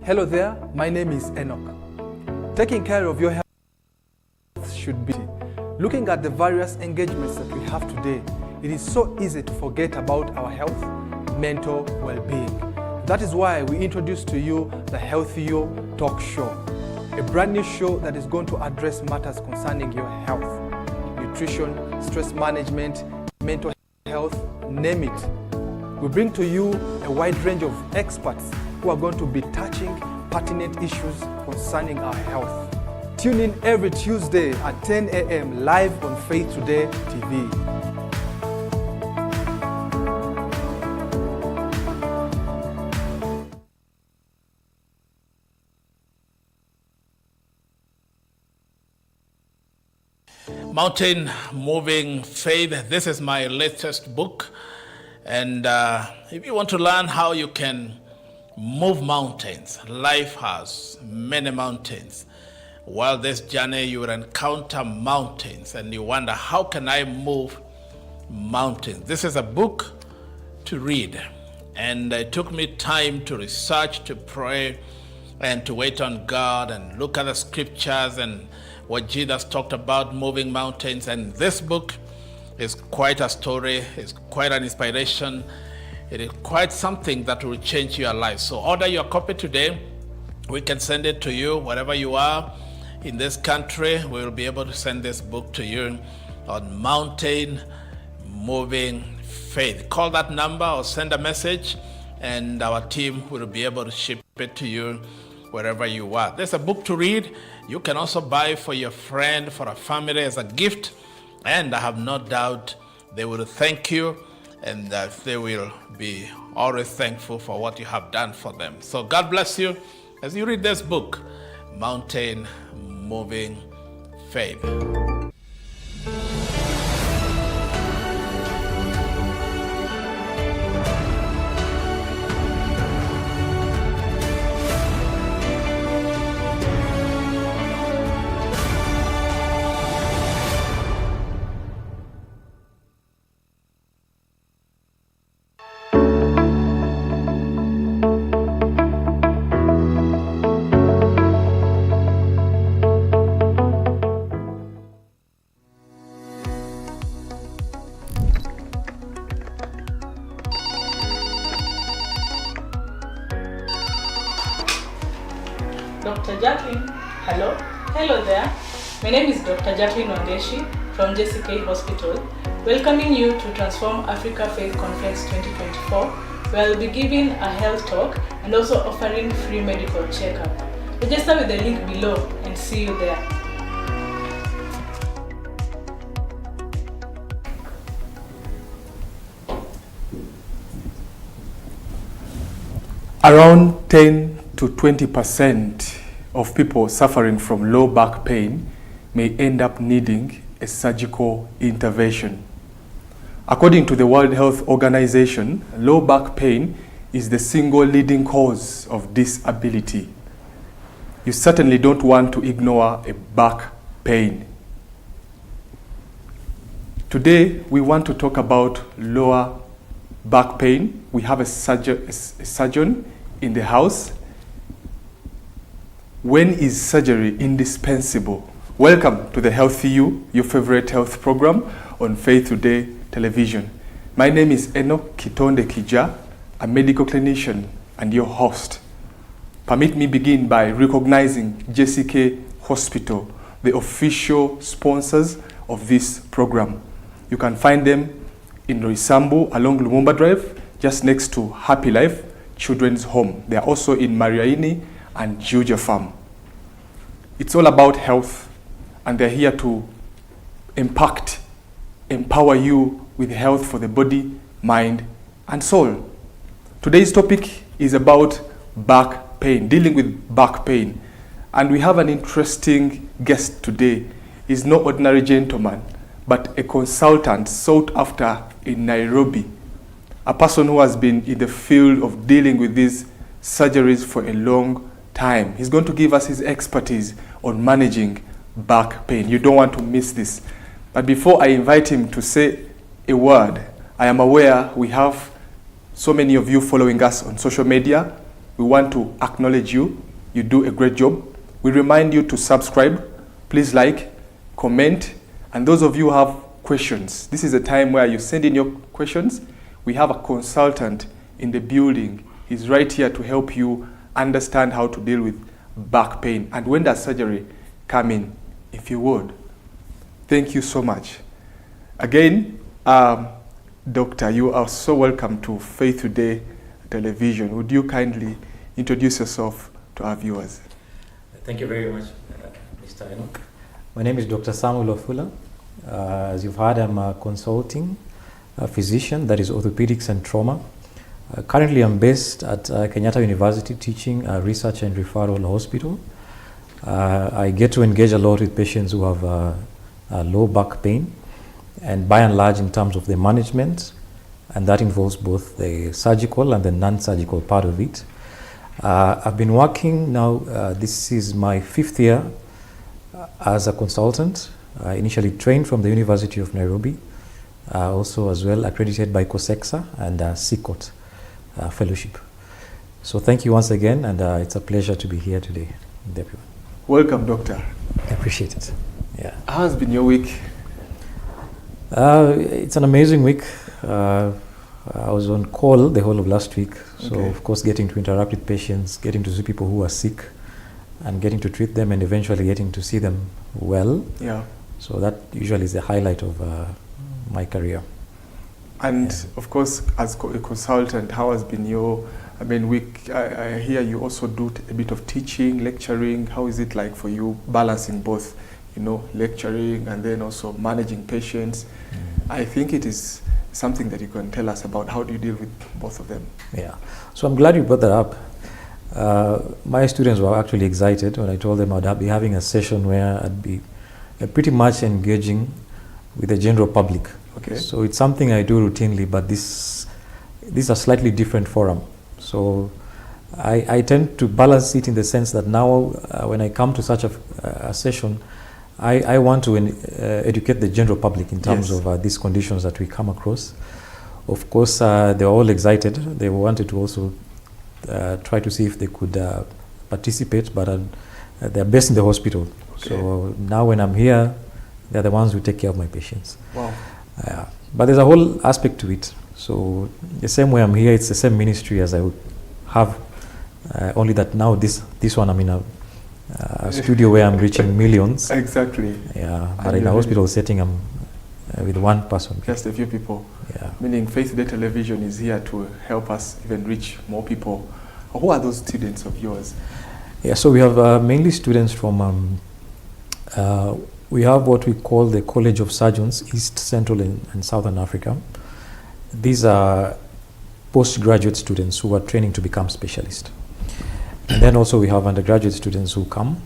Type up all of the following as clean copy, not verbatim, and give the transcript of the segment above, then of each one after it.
Hello there, my name is Enock. Taking care of your health should be. Looking at the various engagements that we have today, it is so easy to forget about our health, mental well-being. That is why we introduce to you the Healthy You Talk Show, a brand new show that is going to address matters concerning your health, nutrition, stress management, mental health, name it. We bring to you a wide range of experts who are going to be touching pertinent issues concerning our health. Tune in every Tuesday at 10 a.m. live on Faith Today TV. Mountain Moving Faith. This is my latest book. And if you want to learn how you can move mountains, life has many mountains. While this journey, you will encounter mountains and you wonder, how can I move mountains? This is a book to read. And it took me time to research, to pray, and to wait on God and look at the scriptures and what Jesus talked about moving mountains. And this book is quite a story, it's quite an inspiration. It is quite something that will change your life. So order your copy today. We can send it to you wherever you are in this country. We will be able to send this book to you on Mountain Moving Faith. Call that number or send a message and our team will be able to ship it to you wherever you are. There's a book to read. You can also buy for your friend, for a family as a gift. And I have no doubt they will thank you and they will be always thankful for what you have done for them. So God bless you as you read this book, Mountain Moving Faith. Dr. Jacqueline, hello. Hello there. My name is Dr. Jacqueline Wangeshi from JCK Hospital, welcoming you to Transform Africa Faith Conference 2024, where I'll be giving a health talk and also offering free medical checkup. Register with the link below and see you there. Around 10 to 20% of people suffering from low back pain may end up needing a surgical intervention. According to the World Health Organization, low back pain is the single leading cause of disability. You certainly don't want to ignore a back pain. Today, we want to talk about lower back pain. We have a surgeon in the house. When is surgery indispensable? Welcome to the Healthy You, your favorite health program on Faith Today television. My name is Enock Kitondekijja, a medical clinician and your host. Permit me begin by recognizing JCK Hospital, the official sponsors of this program. You can find them in Roysambu along Lumumba Drive, just next to Happy Life Children's Home. They are also in Mariaini and Juja Farm. It's all about health, and they're here to empower you with health for the body, mind, and soul. Today's topic is about back pain, dealing with back pain. And we have an interesting guest today. He's no ordinary gentleman, but a consultant sought after in Nairobi, a person who has been in the field of dealing with these surgeries for a long time. He's going to give us his expertise on managing back pain. You don't want to miss this. But before I invite him to say a word, I am aware we have so many of you following us on social media. We want to acknowledge you. You do a great job. We remind you to subscribe. Please like, comment, and those of you who have questions, this is a time where you send in your questions. We have a consultant in the building. He's right here to help you understand how to deal with back pain. And when does surgery come in, if you would. Thank you so much. Again, Doctor, you are so welcome to Faith Today Television. Would you kindly introduce yourself to our viewers? Thank you very much, Mr. Enock. My name is Dr. Samuel Wafula. As you've heard, I'm a consulting physician, that is orthopedics and trauma. Currently, I'm based at Kenyatta University teaching research and referral hospital. I get to engage a lot with patients who have low back pain, and by and large in terms of the management, and that involves both the surgical and the non-surgical part of it. I've been working now, this is my 5th year as a consultant. I initially trained from the University of Nairobi, also as well accredited by COSEXA and CICOT fellowship. So thank you once again, and it's a pleasure to be here today with everyone. Welcome, Doctor. I appreciate it. Yeah. How has been your week? It's an amazing week. I was on call the whole of last week, so Okay. of course getting to interact with patients, getting to see people who are sick, and getting to treat them, and eventually getting to see them well. Yeah. So that usually is the highlight of my career. And Yeah. of course, as a consultant, how has been your week? I hear you also do a bit of teaching, lecturing. How is it like for you balancing both, lecturing and then also managing patients? I think it is something that you can tell us about. How do you deal with both of them? Yeah. So I'm glad you brought that up. My students were actually excited when I told them I'd be having a session where I'd be pretty much engaging with the general public. Okay. So it's something I do routinely, but this is a slightly different forum. So I tend to balance it in the sense that now when I come to such a session, I want to educate the general public in terms Yes. of these conditions that we come across. Of course, they were all excited. They wanted to also try to see if they could participate, but they're based in the hospital. Okay. So now when I'm here, they're the ones who take care of my patients. Wow. But there's a whole aspect to it. So the same way I'm here, it's the same ministry as I would have, only that now this one I'm in a studio where I'm reaching millions. Exactly. Yeah, but And in a you're hospital setting, I'm with one person. Just a few people. Yeah. Meaning Faith Today Television is here to help us even reach more people. Who are those students of yours? Yeah, so we have mainly students from, we have what we call the College of Surgeons, East, Central and Southern Africa. These are postgraduate students who are training to become specialists. And then also we have undergraduate students who come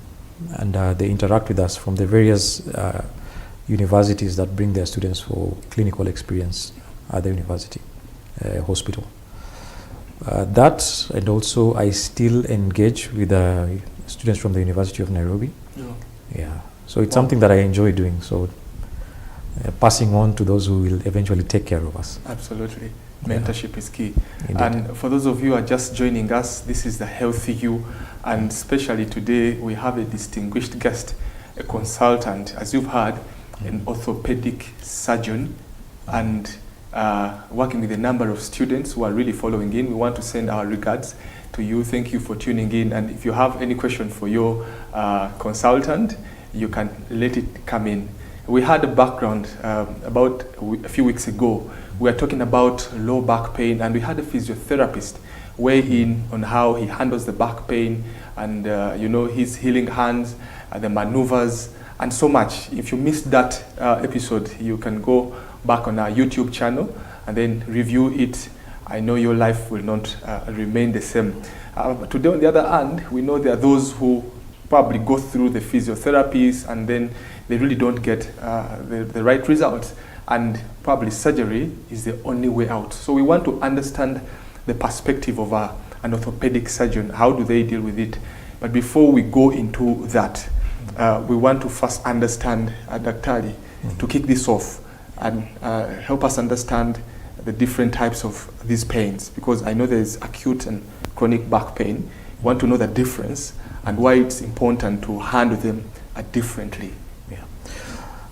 and they interact with us from the various universities that bring their students for clinical experience at the university, hospital. That, and also I still engage with students from the University of Nairobi. Yeah. Yeah, so it's something that I enjoy doing. So passing on to those who will eventually take care of us. Absolutely. Mentorship is key. Indeed. And for those of you who are just joining us, this is the Healthy You, and especially today we have a distinguished guest, a consultant, as you've heard, an orthopedic surgeon, and working with a number of students who are really following in. We want to send our regards to you. Thank you for tuning in, and if you have any question for your consultant, you can let it come in. We had a background about a few weeks ago. We were talking about low back pain, and we had a physiotherapist weigh in on how he handles the back pain and his healing hands, the maneuvers, and so much. If you missed that episode, you can go back on our YouTube channel and then review it. I know your life will not remain the same. Today, on the other hand, we know there are those who probably go through the physiotherapies and then they really don't get the right results, and probably surgery is the only way out. So we want to understand the perspective of an orthopedic surgeon. How do they deal with it? But before we go into that, we want to first understand Daktari, to kick this off and help us understand the different types of these pains, because I know there's acute and chronic back pain. You want to know the difference and why it's important to handle them differently. Yeah.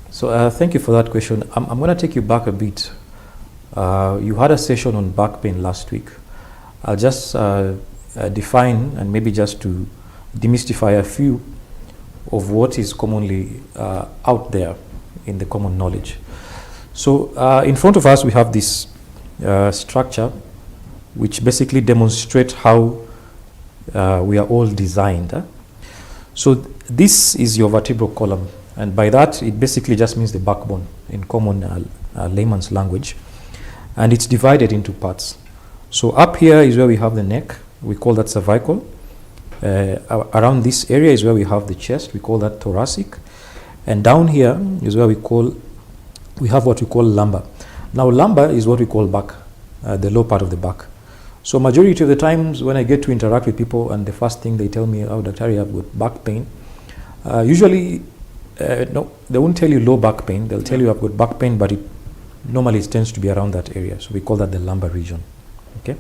So thank you for that question. I'm going to take you back a bit. You had a session on back pain last week. I'll just define and maybe just to demystify a few of what is commonly out there in the common knowledge. So in front of us we have this structure which basically demonstrates how we are all designed. So this is your vertebral column, and by that it basically just means the backbone in common layman's language, and it's divided into parts. So up here is where we have the neck, we call that cervical. Around this area is where we have the chest, we call that thoracic, and down here is where we have what we call lumbar. Now lumbar is what we call back, the low part of the back. So majority of the times when I get to interact with people and the first thing they tell me, oh, Dr. Harry, I've got back pain. Usually, no, they won't tell you low back pain. They'll tell you I've got back pain, but it normally tends to be around that area. So we call that the lumbar region. Okay.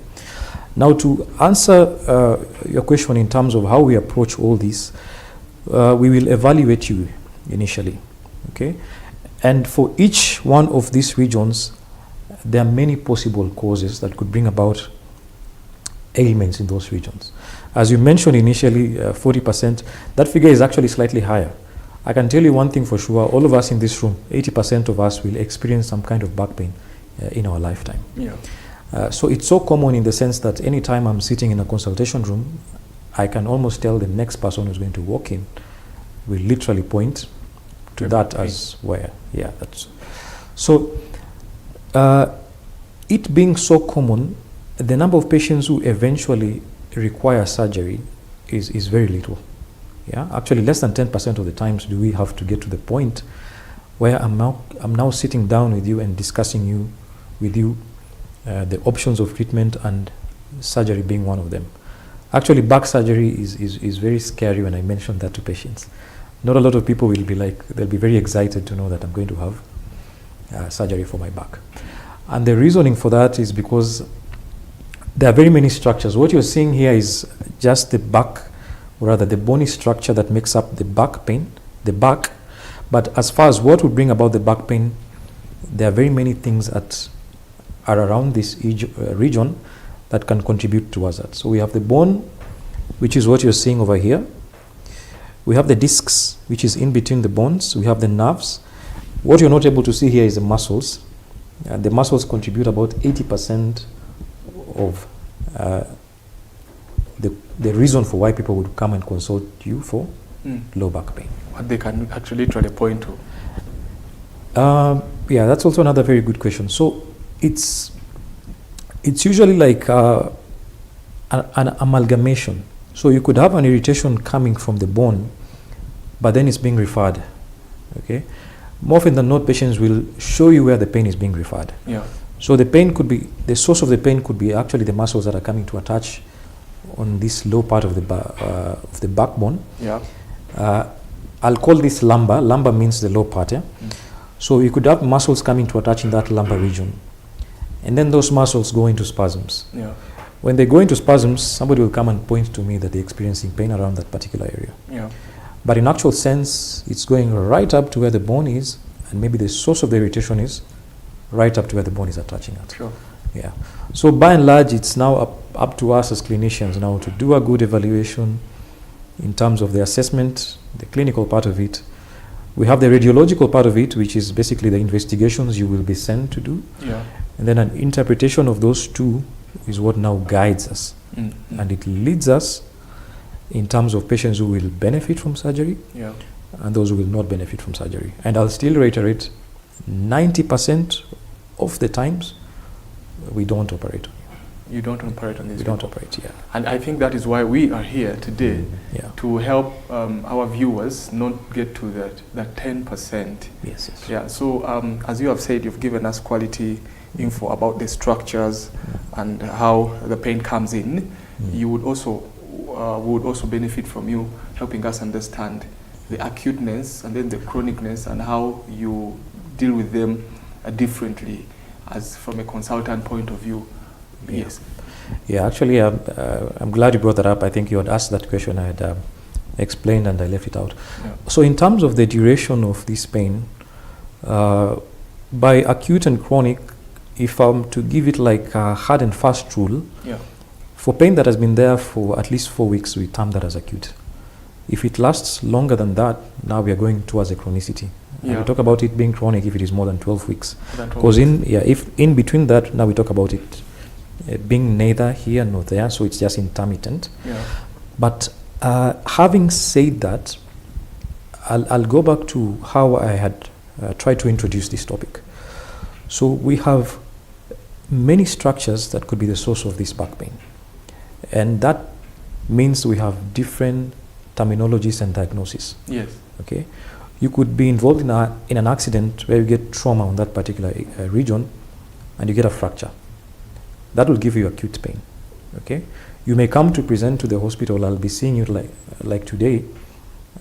Now to answer your question in terms of how we approach all this, we will evaluate you initially. Okay. And for each one of these regions, there are many possible causes that could bring about ailments in those regions. As you mentioned initially, 40%, that figure is actually slightly higher. I can tell you one thing for sure, all of us in this room, 80% of us will experience some kind of back pain in our lifetime. Yeah. So it's so common in the sense that anytime I'm sitting in a consultation room, I can almost tell the next person who's going to walk in will literally point to that as where. Yeah, that's so. It being so common, the number of patients who eventually require surgery is very little. Yeah, actually less than 10% of the times do we have to get to the point where I'm now sitting down with you and discussing with you the options of treatment, and surgery being one of them. Actually, back surgery is very scary when I mention that to patients. Not a lot of people will be like, they'll be very excited to know that I'm going to have surgery for my back. And the reasoning for that is because there are very many structures. What you're seeing here is just the back, or rather the bony structure that makes up the back pain, the back. But as far as what would bring about the back pain, there are very many things that are around this region that can contribute towards that. So we have the bone, which is what you're seeing over here. We have the discs, which is in between the bones. We have the nerves. What you're not able to see here is the muscles. The muscles contribute about 80% of the reason for why people would come and consult you for low back pain. What they can actually literally point to. Yeah, that's also another very good question. So it's usually like an amalgamation. So you could have an irritation coming from the bone, but then it's being referred. Okay, more often than not, patients will show you where the pain is being referred. Yeah. So the source of the pain could be actually the muscles that are coming to attach on this low part of the backbone. Yeah. I'll call this lumbar. Lumbar means the low part. Yeah? So you could have muscles coming to attach in that lumbar region, and then those muscles go into spasms. Yeah. When they go into spasms, somebody will come and point to me that they're experiencing pain around that particular area. Yeah. But in actual sense, it's going right up to where the bone is, and maybe the source of the irritation is right up to where the bone is attaching at. Sure. Yeah. So by and large, it's now up to us as clinicians now to do a good evaluation in terms of the assessment, the clinical part of it. We have the radiological part of it, which is basically the investigations you will be sent to do. Yeah. And then an interpretation of those two is what now guides us. And it leads us in terms of patients who will benefit from surgery and those who will not benefit from surgery. And I'll still reiterate, 90% of the times, we don't operate on you. You don't operate on this. We don't operate, yeah. And I think that is why we are here today, to help our viewers not get to that 10%. Yes, yes. Yeah. So as you have said, you've given us quality info about the structures and how the pain comes in. You would also benefit from you helping us understand the acuteness and then the chronicness and how you deal with them differently as from a consultant point of view. Yes. Yeah, actually, I'm glad you brought that up. I think you had asked that question. I had explained and I left it out. Yeah. So in terms of the duration of this pain, by acute and chronic, if I'm to give it like a hard and fast rule, Yeah. for pain that has been there for at least 4 weeks, we term that as acute. If it lasts longer than that, now we are going towards a chronicity. And Yeah. we talk about it being chronic if it is more than 12 weeks. That Because if in between that, now we talk about it being neither here nor there, so it's just intermittent. Yeah. But having said that, I'll go back to how I had tried to introduce this topic. So we have many structures that could be the source of this back pain. And that means we have different terminologies and diagnoses. Yes. Okay, you could be involved in an accident where you get trauma on that particular region, and you get a fracture. That will give you acute pain. Okay, you may come to present to the hospital. I'll be seeing you like today.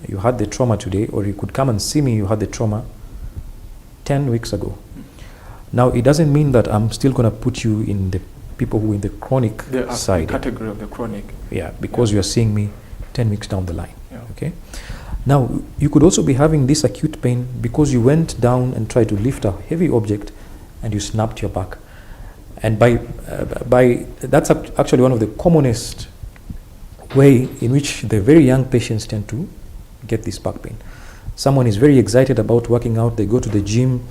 You had the trauma today, or you could come and see me. You had the trauma 10 weeks ago. Now it doesn't mean that I'm still going to put you in the people who are in the chronic side. Category of the chronic. Yeah, because you are seeing me 10 weeks down the line. Yeah. Okay. Now, you could also be having this acute pain because you went down and tried to lift a heavy object and you snapped your back. And by that's actually one of the commonest way in which the very young patients tend to get this back pain. Someone is very excited about working out, they go to the gym,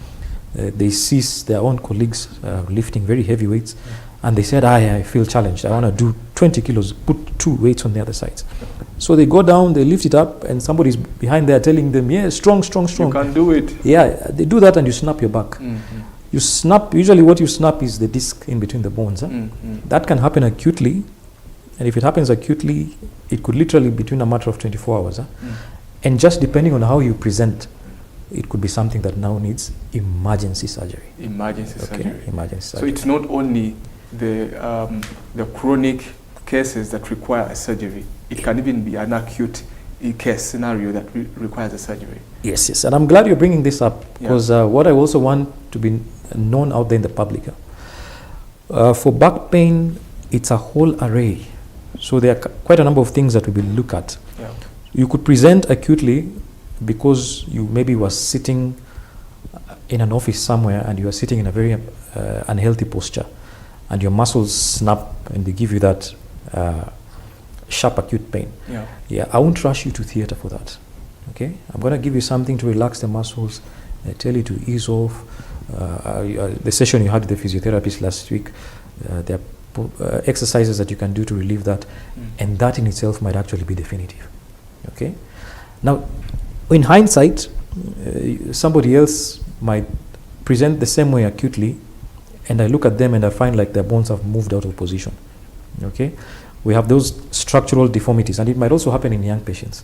they see their own colleagues lifting very heavy weights, and they said, I feel challenged, I want to do 20 kilos, put 2 weights on the other sides. So they go down, they lift it up, and somebody's behind there telling them, yeah, strong. You can do it. Yeah, they do that and you snap your back. Mm-hmm. You snap, usually what you snap is the disc in between the bones. Huh? Mm-hmm. That can happen acutely, and if it happens acutely, it could literally be between a matter of 24 hours. Huh? And just depending on how you present, it could be something that now needs emergency surgery. Emergency surgery. Emergency So surgery. it's not only the chronic cases that require a surgery. It can even be an acute case scenario that requires a surgery. Yes, and I'm glad you're bringing this up because what I also want to be known out there in the public. For back pain, it's a whole array. So there are quite a number of things that we will look at. Yeah. You could present acutely because you maybe was sitting in an office somewhere and you are sitting in a very unhealthy posture and your muscles snap and they give you that sharp acute pain. Yeah, I won't rush you to theater for that. Okay, I'm going to give you something to relax the muscles, tell you to ease off. The session you had with the physiotherapist last week, there are exercises that you can do to relieve that, and that in itself might actually be definitive. Okay, now in hindsight, somebody else might present the same way acutely, and I look at them and I find like their bones have moved out of position. Okay, we have those structural deformities, and it might also happen in young patients.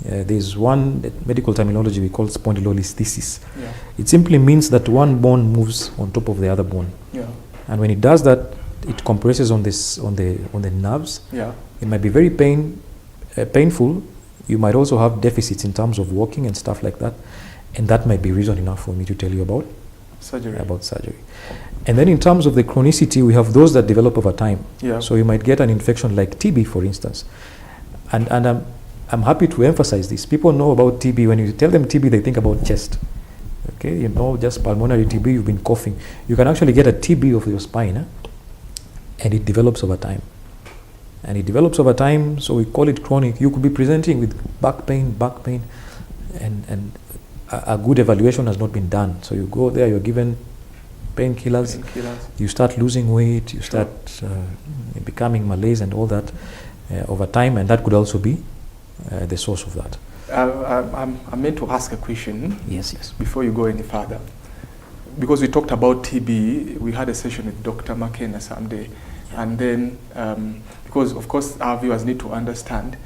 There's one medical terminology we call spondylolisthesis. Yeah. It simply means that one bone moves on top of the other bone, and when it does that, it compresses on the nerves. Yeah. It might be very painful. You might also have deficits in terms of walking and stuff like that, and that might be reason enough for me to tell you about surgery. And then in terms of the chronicity, we have those that develop over time. Yeah. So you might get an infection like TB, for instance. And I'm happy to emphasize this. People know about TB. When you tell them TB, they think about chest. Okay, you know, just pulmonary TB, you've been coughing. You can actually get a TB of your spine, and it develops over time. So we call it chronic. You could be presenting with back pain, and a good evaluation has not been done. So you go there, you're given painkillers, you start losing weight, you start becoming malaise and all that over time, and that could also be the source of that. I meant to ask a question. Yes. Before you go any further, because we talked about TB, we had a session with Dr. McKenna someday, and then because of course our viewers need to understand,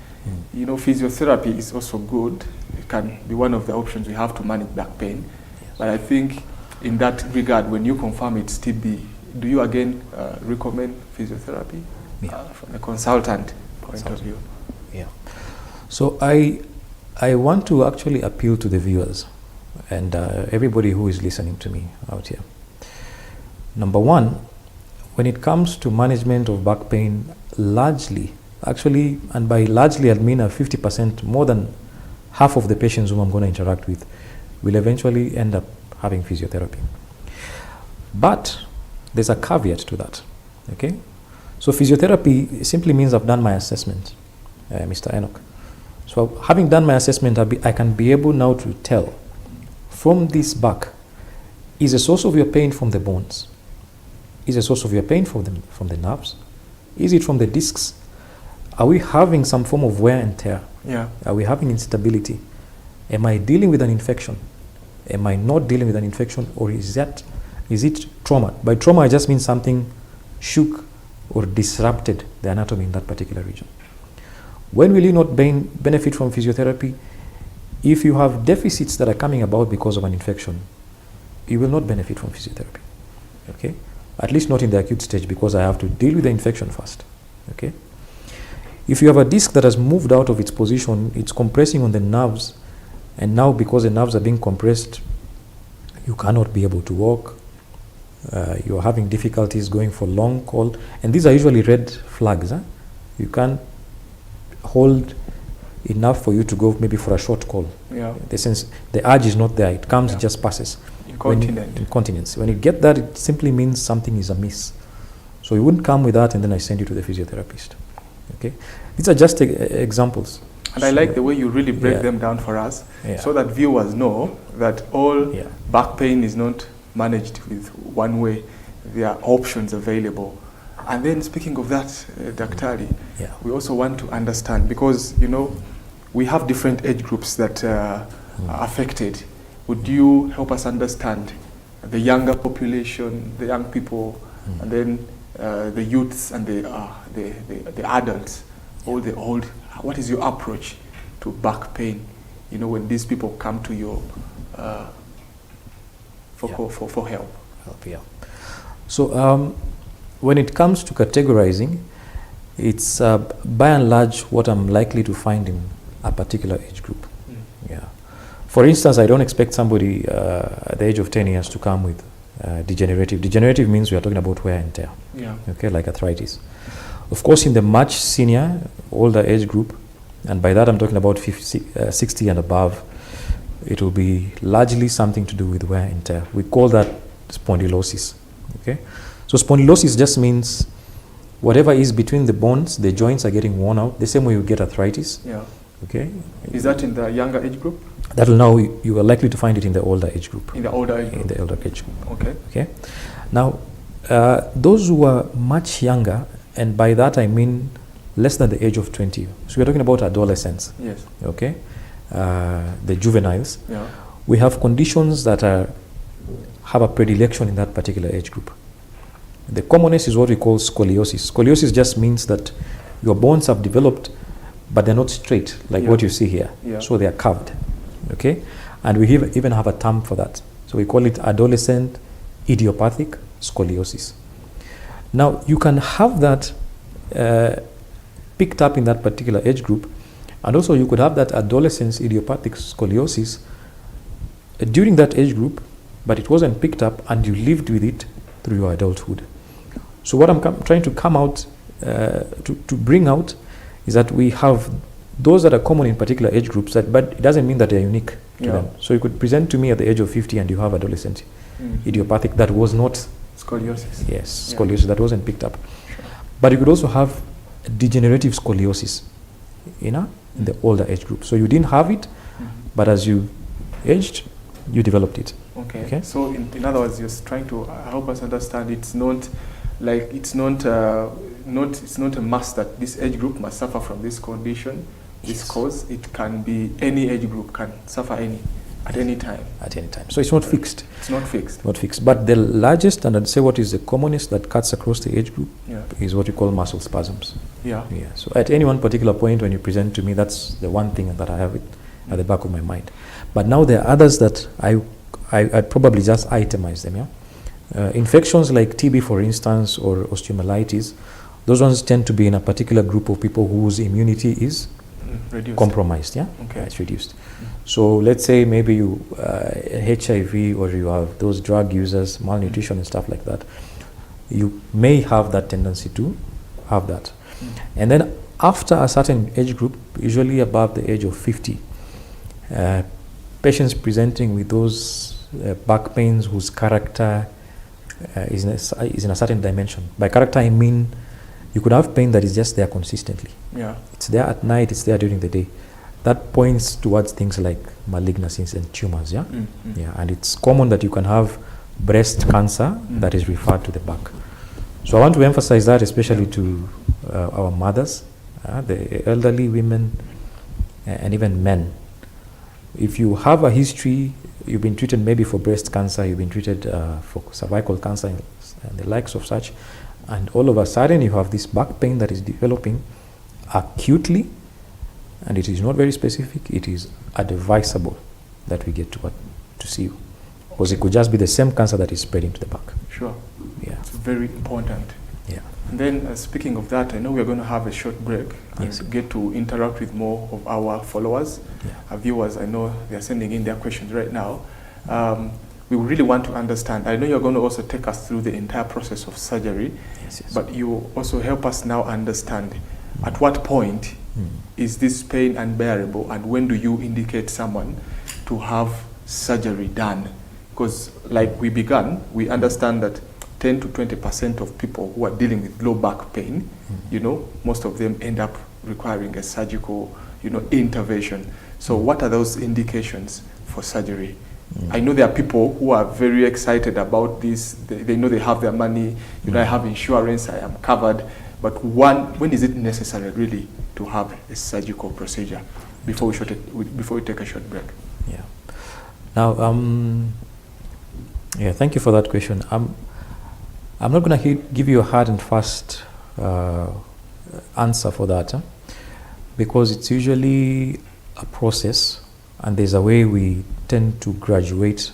you know, physiotherapy is also good. It can be one of the options we have to manage back pain. Yes. But I think in that regard, when you confirm it's TB, do you again recommend physiotherapy from a consultant point of view? Yeah. So I want to actually appeal to the viewers and everybody who is listening to me out here. Number one, when it comes to management of back pain, largely, actually, and by largely I mean 50%, more than half of the patients whom I'm going to interact with will eventually end up having physiotherapy. But there's a caveat to that, okay? So physiotherapy simply means I've done my assessment, Mr. Enock. So having done my assessment, I can be able now to tell from this back, is the source of your pain from the bones? Is the source of your pain from the nerves? Is it from the discs? Are we having some form of wear and tear? Yeah. Are we having instability? Am I dealing with an infection? Am I not dealing with an infection? Or is it trauma? By trauma, I just mean something shook or disrupted the anatomy in that particular region. When will you not benefit from physiotherapy? If you have deficits that are coming about because of an infection, you will not benefit from physiotherapy, okay? At least not in the acute stage, because I have to deal with the infection first, okay? If you have a disc that has moved out of its position, it's compressing on the nerves, and now because the nerves are being compressed, you cannot be able to walk, you're having difficulties going for long call, and these are usually red flags. Huh? You can't hold enough for you to go maybe for a short call. Yeah. The urge is not there, it comes, it just passes. Incontinence. When you get that, it simply means something is amiss. So you wouldn't come with that and then I send you to the physiotherapist. Okay, these are just examples. And I like the way you really break them down for us, so that viewers know that all back pain is not managed with one way. There are options available. And then speaking of that, Daktari, we also want to understand, because we have different age groups that are affected. Would you help us understand the younger population, the young people, and then the youths and the adults, all the old? What is your approach to back pain? When these people come to you for help. So when it comes to categorizing, it's by and large what I'm likely to find in a particular age group. Yeah. For instance, I don't expect somebody at the age of 10 years to come with degenerative. Degenerative means we are talking about wear and tear. Yeah. Okay, like arthritis. Of course, in the much senior, older age group, and by that I'm talking about 60 and above, it will be largely something to do with wear and tear. We call that spondylosis. Okay, so spondylosis just means whatever is between the bones, the joints are getting worn out, the same way you get arthritis. Yeah. Okay. Is that in the younger age group? That will now, you are likely to find it in the older age group. In the older age group? In the older age group. Okay. Okay. Now, those who are much younger, and by that I mean less than the age of 20. So we're talking about adolescents. Yes. Okay. The juveniles. Yeah. We have conditions that have a predilection in that particular age group. The commonest is what we call scoliosis. Scoliosis just means that your bones have developed, but they're not straight, like what you see here. Yeah. So they are curved. Okay? And we even have a term for that. So we call it adolescent idiopathic scoliosis. Now, you can have that picked up in that particular age group, and also you could have that adolescent idiopathic scoliosis during that age group, but it wasn't picked up and you lived with it through your adulthood. So what I'm trying to come out, to bring out, is that we have those that are common in particular age groups, but it doesn't mean that they're unique to them. So you could present to me at the age of 50 and you have adolescent idiopathic that was not scoliosis. Yes, scoliosis that wasn't picked up. Sure. But you could also have degenerative scoliosis in the older age group. So you didn't have it, but as you aged, you developed it. Okay. So in other words, you're trying to help us understand it's not a must that this age group must suffer from this condition, this cause. It can be any age group can suffer at any time. At any time. So it's not fixed. It's not fixed. Not fixed. But the largest, and I'd say what is the commonest that cuts across the age group is what we call muscle spasms. Yeah. So at any one particular point when you present to me, that's the one thing that I have it at the back of my mind. But now there are others that I'd probably just itemize them. Infections like TB, for instance, or osteomyelitis, those ones tend to be in a particular group of people whose immunity is compromised. It's reduced. So let's say maybe you HIV, or you have those drug users, malnutrition and stuff like that. you may have that tendency to have that. And then after a certain age group, usually above the age of 50, patients presenting with those back pains whose character is in a certain dimension. By character, I mean you could have pain that is just there consistently. Yeah. It's there at night, it's there during the day. That points towards things like malignancies and tumors, yeah? Yeah, and it's common that you can have breast cancer that is referred to the back. So I want to emphasize that, especially to our mothers, the elderly women, and even men. If you have a history, you've been treated maybe for breast cancer, you've been treated for cervical cancer and the likes of such, and all of a sudden you have this back pain that is developing acutely, and it is not very specific, it is advisable that we get to see you. Because it could just be the same cancer that is spreading to the back. Sure. Yeah. It's very important. Yeah. And then speaking of that, I know we're going to have a short break Yes. and get to interact with more of our followers. Yeah. Our viewers, I know they're sending in their questions right now. We really want to understand. I know you're going to also take us through the entire process of surgery, Yes. but you also help us now understand at what point is this pain unbearable, and when do you indicate someone to have surgery done? Because like we began, we understand that 10 to 20% of people who are dealing with low back pain, you know, most of them end up requiring a surgical, intervention. So what are those indications for surgery? I know there are people who are very excited about this. They know they have their money. I have insurance. I am covered. But when is it necessary really to have a surgical procedure before we take a short break? Yeah. Now, thank you for that question. I'm not going to give you a hard and fast answer for that, because it's usually a process, and there's a way we tend to graduate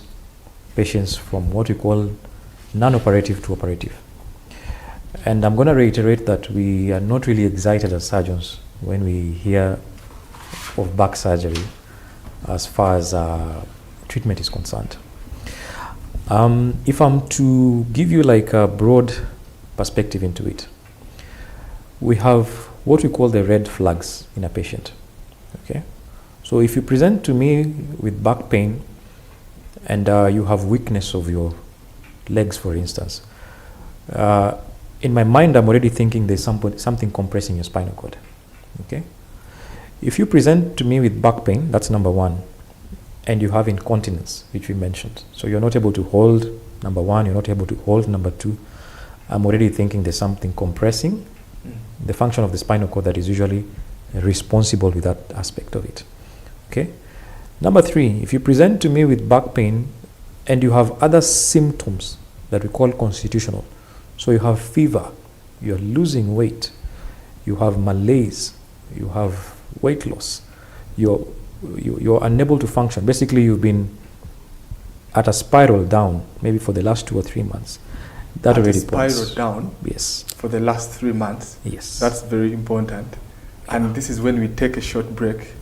patients from what we call non-operative to operative. And I'm going to reiterate that we are not really excited as surgeons when we hear of back surgery as far as treatment is concerned. If I'm to give you like a broad perspective into it, we have what we call the red flags in a patient. Okay, so if you present to me with back pain and you have weakness of your legs, for instance, in my mind I'm already thinking there's something compressing your spinal cord. Okay, if you present to me with back pain, that's number one, and you have incontinence, which we mentioned, so you're not able to hold number one, you're not able to hold number two, I'm already thinking there's something compressing the function of the spinal cord that is usually responsible with that aspect of it. Okay. Number three, if you present to me with back pain and you have other symptoms that we call constitutional, so you have fever, you're losing weight, you have malaise, you have weight loss, you're unable to function. Basically, you've been at a spiral down, maybe for the last 2 or 3 months. That at already a spiral points. down. Yes. For the last 3 months. Yes. That's very important. And this is when we take a short break,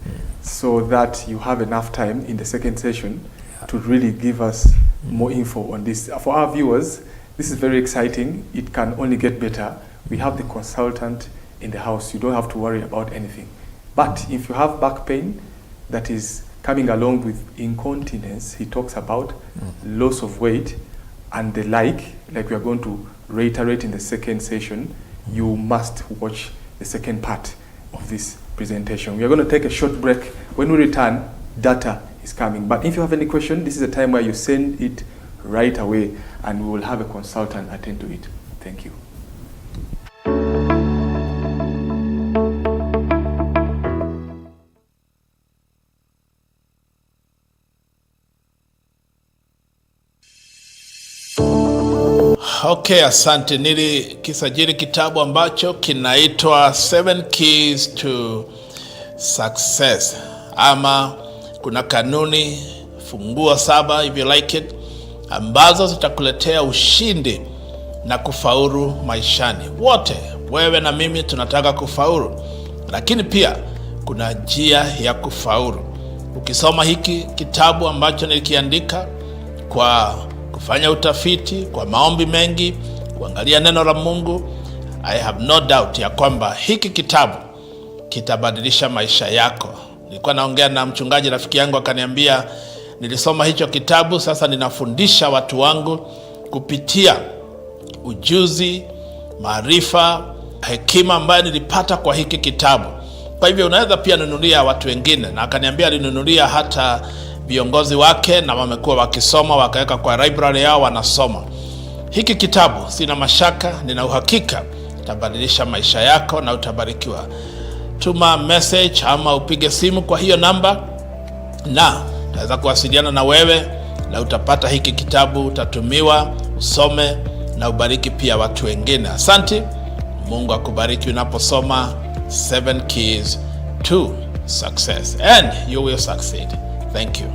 so that you have enough time in the second session to really give us more info on this. For our viewers, this is very exciting. It can only get better. We have the consultant in the house. You don't have to worry about anything. But if you have back pain that is coming along with incontinence, he talks about loss of weight and the like we are going to reiterate in the second session, you must watch the second part of this presentation. We are going to take a short break. When we return, data is coming. But if you have any question, this is a time where you send it right away, and we will have a consultant attend to it. Thank you. Okay, asante. Nilikisajili kitabu ambacho kinaitwa 7 Keys to Success, ama kuna kanuni funguo 7 if you like it, ambazo zitakuletea ushindi na kufaulu maishani. Wote, wewe na mimi, tunataka kufaulu, lakini pia kuna njia ya kufaulu. Ukisoma hiki kitabu ambacho nilikiandika kwa kufanya utafiti, kwa maombi mengi, kuangalia neno la Mungu. I have no doubt ya kwamba hiki kitabu kitabadilisha maisha yako. Nilikuwa naongea na mchungaji rafiki yangu akaniambia, nilisoma hicho kitabu, sasa ninafundisha watu wangu kupitia ujuzi, maarifa, hekima ambayo nilipata kwa hiki kitabu. Kwa hivyo unaweza pia nunulia watu wengine, na akaniambia alinunulia hata viongozi wake, na wamekuwa wakisoma, wakaweka kwa library yao wanasoma. Hiki kitabu sina mashaka, nina uhakika itabadilisha maisha yako na utabarikiwa. Tuma message ama upige simu kwa hiyo namba na naweza kuwasiliana na wewe, na utapata hiki kitabu, utatumiwa, usome na ubariki pia watu wengine. Asante. Mungu akubariki unaposoma 7 Keys to Success, and you will succeed. Thank you.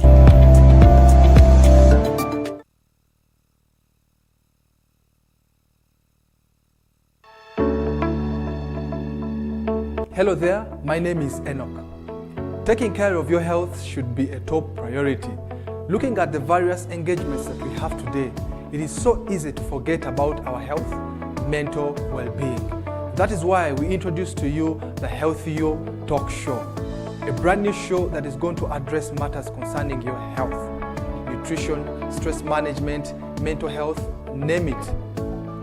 Hello there, my name is Enock. Taking care of your health should be a top priority. Looking at the various engagements that we have today, it is so easy to forget about our health, mental well-being. That is why we introduce to you the Healthy You Talk Show, a brand new show that is going to address matters concerning your health, nutrition, stress management, mental health, name it.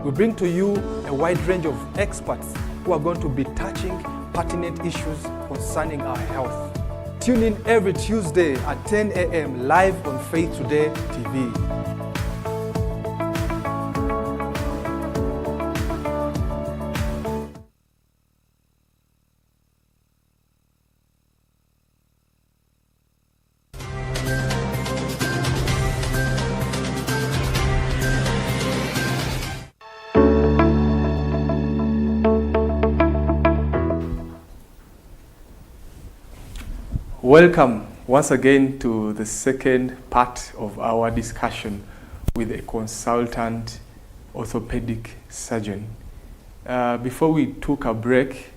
We bring to you a wide range of experts who are going to be touching pertinent issues concerning our health. Tune in every Tuesday at 10 a.m. live on Faith Today TV. Welcome once again to the second part of our discussion with a consultant orthopedic surgeon. Before we took a break,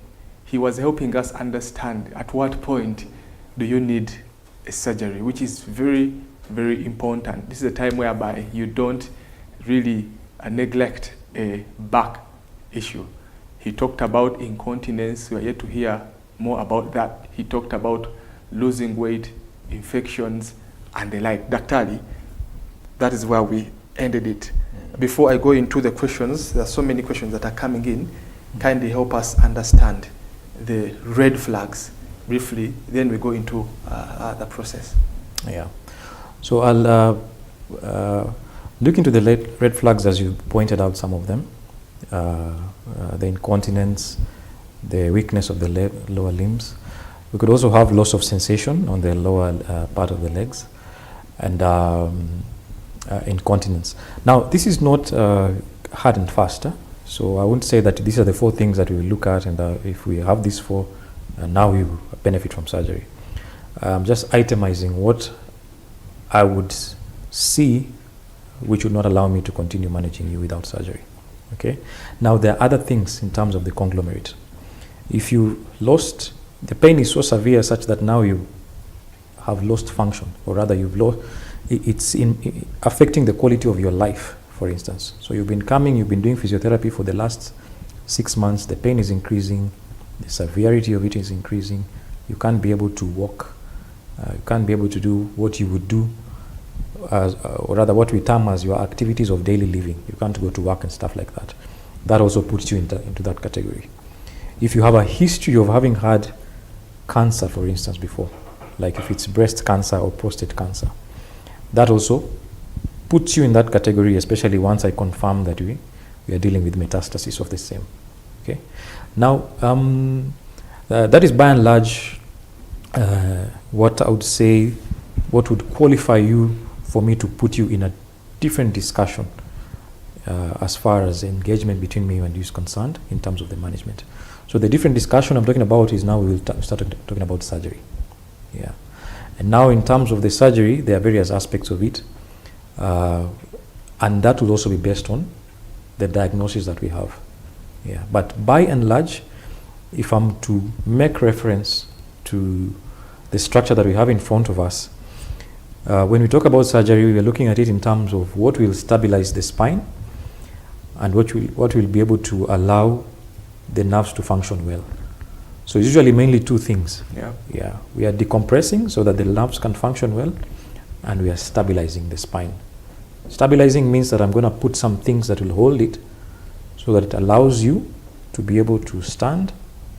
he was helping us understand at what point do you need a surgery, which is very, very important. This is a time whereby you don't really neglect a back issue. He talked about incontinence. We are yet to hear more about that. He talked about losing weight, infections, and the like. Daktari, that is where we ended it. Before I go into the questions, there are so many questions that are coming in. Kindly help us understand the red flags briefly, then we go into the process. Yeah. So I'll look into the red flags as you pointed out some of them. The incontinence, the weakness of the lower limbs. We could also have loss of sensation on the lower part of the legs, and incontinence. Now, this is not hard and fast, so I wouldn't say that these are the 4 things that we will look at, and if we have these 4, now we will benefit from surgery. I'm just itemizing what I would see which would not allow me to continue managing you without surgery. Okay. Now, there are other things in terms of the conglomerate. If you lost, the pain is so severe such that now you have lost function, or rather you've lost, it's affecting the quality of your life, for instance. So you've been doing physiotherapy for the last 6 months, the pain is increasing, the severity of it is increasing, you can't be able to walk, you can't be able to do what you would do, or rather what we term as your activities of daily living. You can't go to work and stuff like that. That also puts you into that category. If you have a history of having had cancer, for instance, before, like if it's breast cancer or prostate cancer, that also puts you in that category, especially once I confirm that we are dealing with metastasis of the same. Okay. Now, that is by and large what I would say, what would qualify you for me to put you in a different discussion as far as engagement between me and you is concerned in terms of the management. So the different discussion I'm talking about is now we will start talking about surgery. Yeah. And now in terms of the surgery, there are various aspects of it. And that will also be based on the diagnosis that we have. Yeah. But by and large, if I'm to make reference to the structure that we have in front of us, when we talk about surgery, we are looking at it in terms of what will stabilize the spine and what will be able to allow the nerves to function well. So it's usually mainly two things. Yeah. We are decompressing so that the nerves can function well, and we are stabilizing the spine. Stabilizing means that I'm going to put some things that will hold it so that it allows you to be able to stand,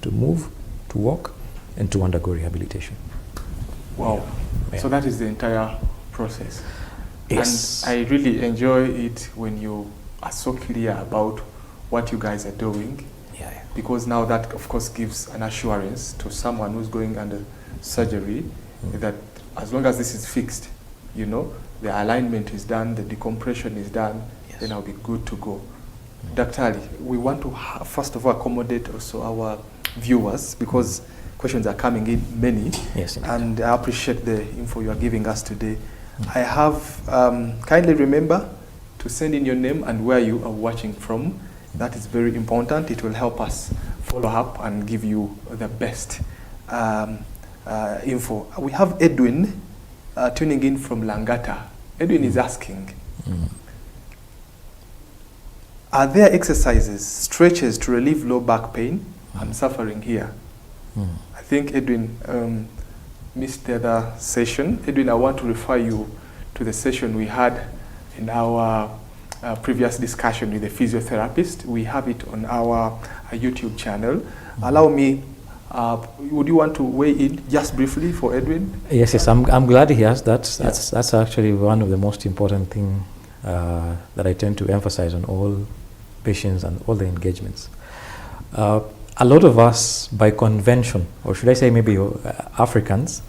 to move, to walk, and to undergo rehabilitation. Wow. Yeah. So that is the entire process. Yes. And I really enjoy it when you are so clear about what you guys are doing. Yeah. Because now that, of course, gives an assurance to someone who's going under surgery that as long as this is fixed, you know, the alignment is done, the decompression is done, then I'll be good to go. Dr. Ali, we want to first of all accommodate also our viewers because questions are coming in many. Yes, indeed. And I appreciate the info you are giving us today. I have, kindly remember to send in your name and where you are watching from. That is very important. It will help us follow up and give you the best info. We have Edwin tuning in from Langata. Edwin is asking, are there exercises, stretches to relieve low back pain? I'm suffering here. I think Edwin missed the other session. Edwin, I want to refer you to the session we had in our previous discussion with the physiotherapist. We have it on our YouTube channel. Allow me, would you want to weigh in just briefly for Edwin? Yes, I'm glad he asked that. That's actually one of the most important things that I tend to emphasize on all patients and all the engagements. A lot of us, by convention, or should I say maybe Africans,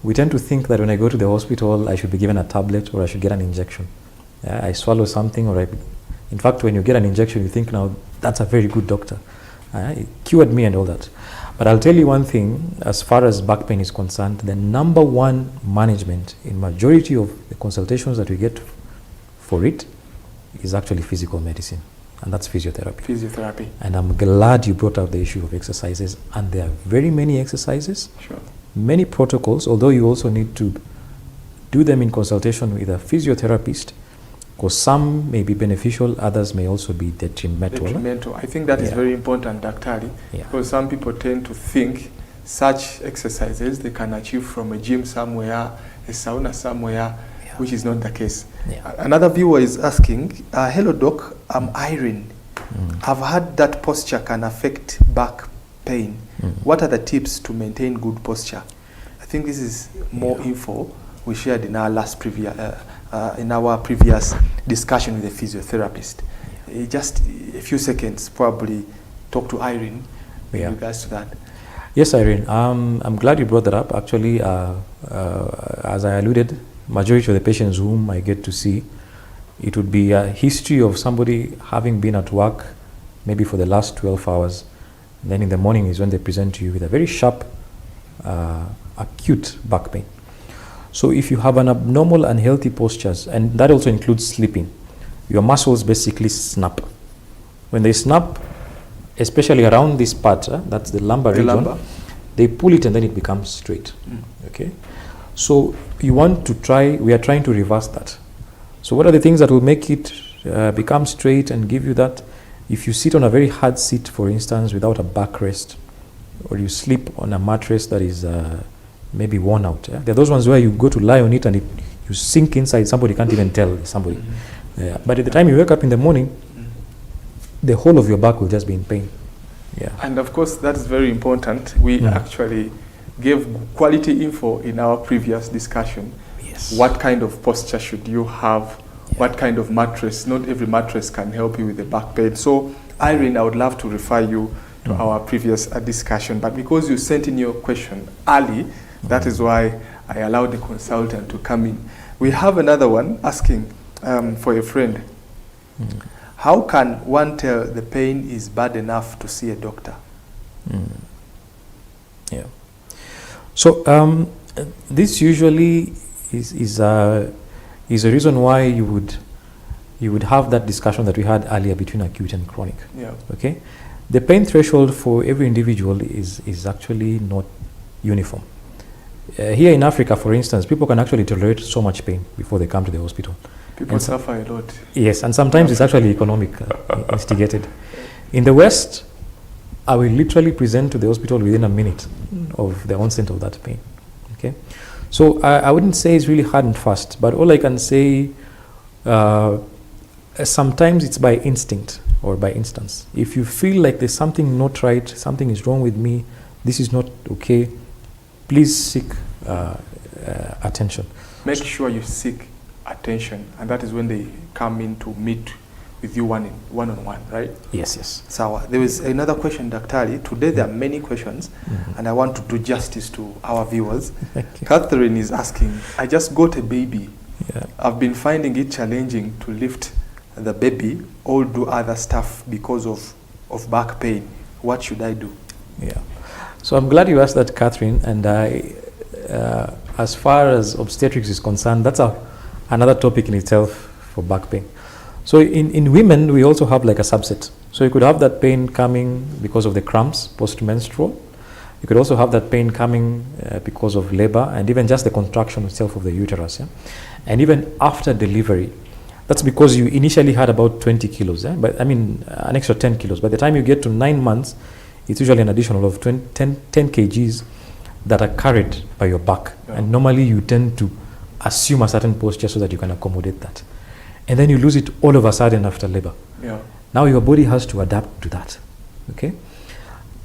we tend to think that when I go to the hospital, I should be given a tablet or I should get an injection. I swallow something, in fact, when you get an injection, you think, now, that's a very good doctor. It cured me and all that. But I'll tell you one thing, as far as back pain is concerned, the number one management in majority of the consultations that we get for it is actually physical medicine, and that's physiotherapy. Physiotherapy. And I'm glad you brought up the issue of exercises, and there are very many exercises, many protocols, although you also need to do them in consultation with a physiotherapist, because some may be beneficial, others may also be detrimental. I think that is very important, Dr. Ali, because some people tend to think such exercises they can achieve from a gym somewhere, a sauna somewhere, which is not the case. Another viewer is asking, hello doc, I'm Irene. I've heard that posture can affect back pain. What are the tips to maintain good posture? I think this is more info we shared in our previous discussion with the physiotherapist. Just a few seconds, probably talk to Irene in regards to that. Yes, Irene, I'm glad you brought that up. Actually, as I alluded, majority of the patients whom I get to see, it would be a history of somebody having been at work maybe for the last 12 hours. Then in the morning is when they present to you with a very sharp, acute back pain. So if you have an abnormal and healthy postures, and that also includes sleeping, your muscles basically snap. When they snap, especially around this part, that's the lumbar region, they pull it and then it becomes straight. Okay? So we are trying to reverse that. So what are the things that will make it become straight and give you that? If you sit on a very hard seat, for instance, without a backrest, or you sleep on a mattress that is maybe worn out. There are those ones where you go to lie on it and you sink inside, somebody can't even tell somebody. But at the time you wake up in the morning, the whole of your back will just be in pain. And of course, that is very important. We actually gave quality info in our previous discussion. What kind of posture should you have? What kind of mattress? Not every mattress can help you with the back pain. So, Irene, I would love to refer you to our previous discussion. But because you sent in your question early, that is why I allowed the consultant to come in. We have another one asking for a friend. How can one tell the pain is bad enough to see a doctor? So this usually is a reason why you would have that discussion that we had earlier between acute and chronic. Okay, the pain threshold for every individual is actually not uniform. Here in Africa, for instance, people can actually tolerate so much pain before they come to the hospital. People suffer a lot. Yes, and sometimes it's actually economic instigated. In the West, I will literally present to the hospital within a minute of the onset of that pain. Okay, so I wouldn't say it's really hard and fast, but all I can say, sometimes it's by instinct or by instance. If you feel like there's something not right, something is wrong with me, this is not okay, please seek attention. Make sure you seek attention, and that is when they come in to meet with you one-on-one, right? Yes, yes. So there was another question, Daktari. Today there are many questions, and I want to do justice to our viewers. Catherine is asking, I just got a baby. Yeah. I've been finding it challenging to lift the baby or do other stuff because of back pain. What should I do? Yeah. So I'm glad you asked that, Catherine. And as far as obstetrics is concerned, that's another topic in itself for back pain. So in women, we also have like a subset. So you could have that pain coming because of the cramps post-menstrual. You could also have that pain coming because of labor and even just the contraction itself of the uterus. Yeah? And even after delivery, that's because you initially had about 20 kilos, but I mean an extra 10 kilos. By the time you get to 9 months, it's usually an additional of 10 kgs that are carried by your back. Yeah. And normally you tend to assume a certain posture so that you can accommodate that. And then you lose it all of a sudden after labor. Yeah. Now your body has to adapt to that. Okay.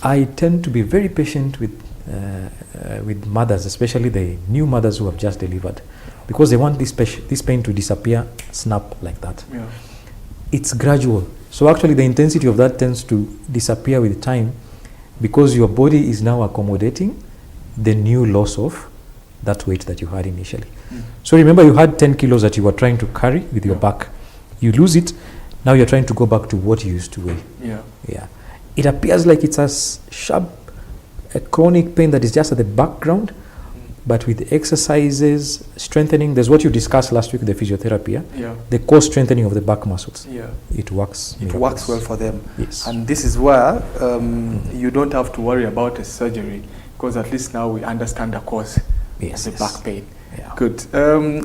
I tend to be very patient with mothers, especially the new mothers who have just delivered, because they want this pain to disappear, snap like that. Yeah. It's gradual. So actually the intensity of that tends to disappear with time because your body is now accommodating the new loss of that weight that you had initially. So remember, you had 10 kilos that you were trying to carry with your back. You lose it. Now you're trying to go back to what you used to weigh. Yeah. Yeah. It appears like it's a sharp, a chronic pain that is just at the background, but with exercises, strengthening, there's what you discussed last week, the physiotherapy, yeah. The core strengthening of the back muscles. Yeah. It works. It works well for them. Yes. And this is where you don't have to worry about a surgery, because at least now we understand the cause of the back pain. Yeah. Good.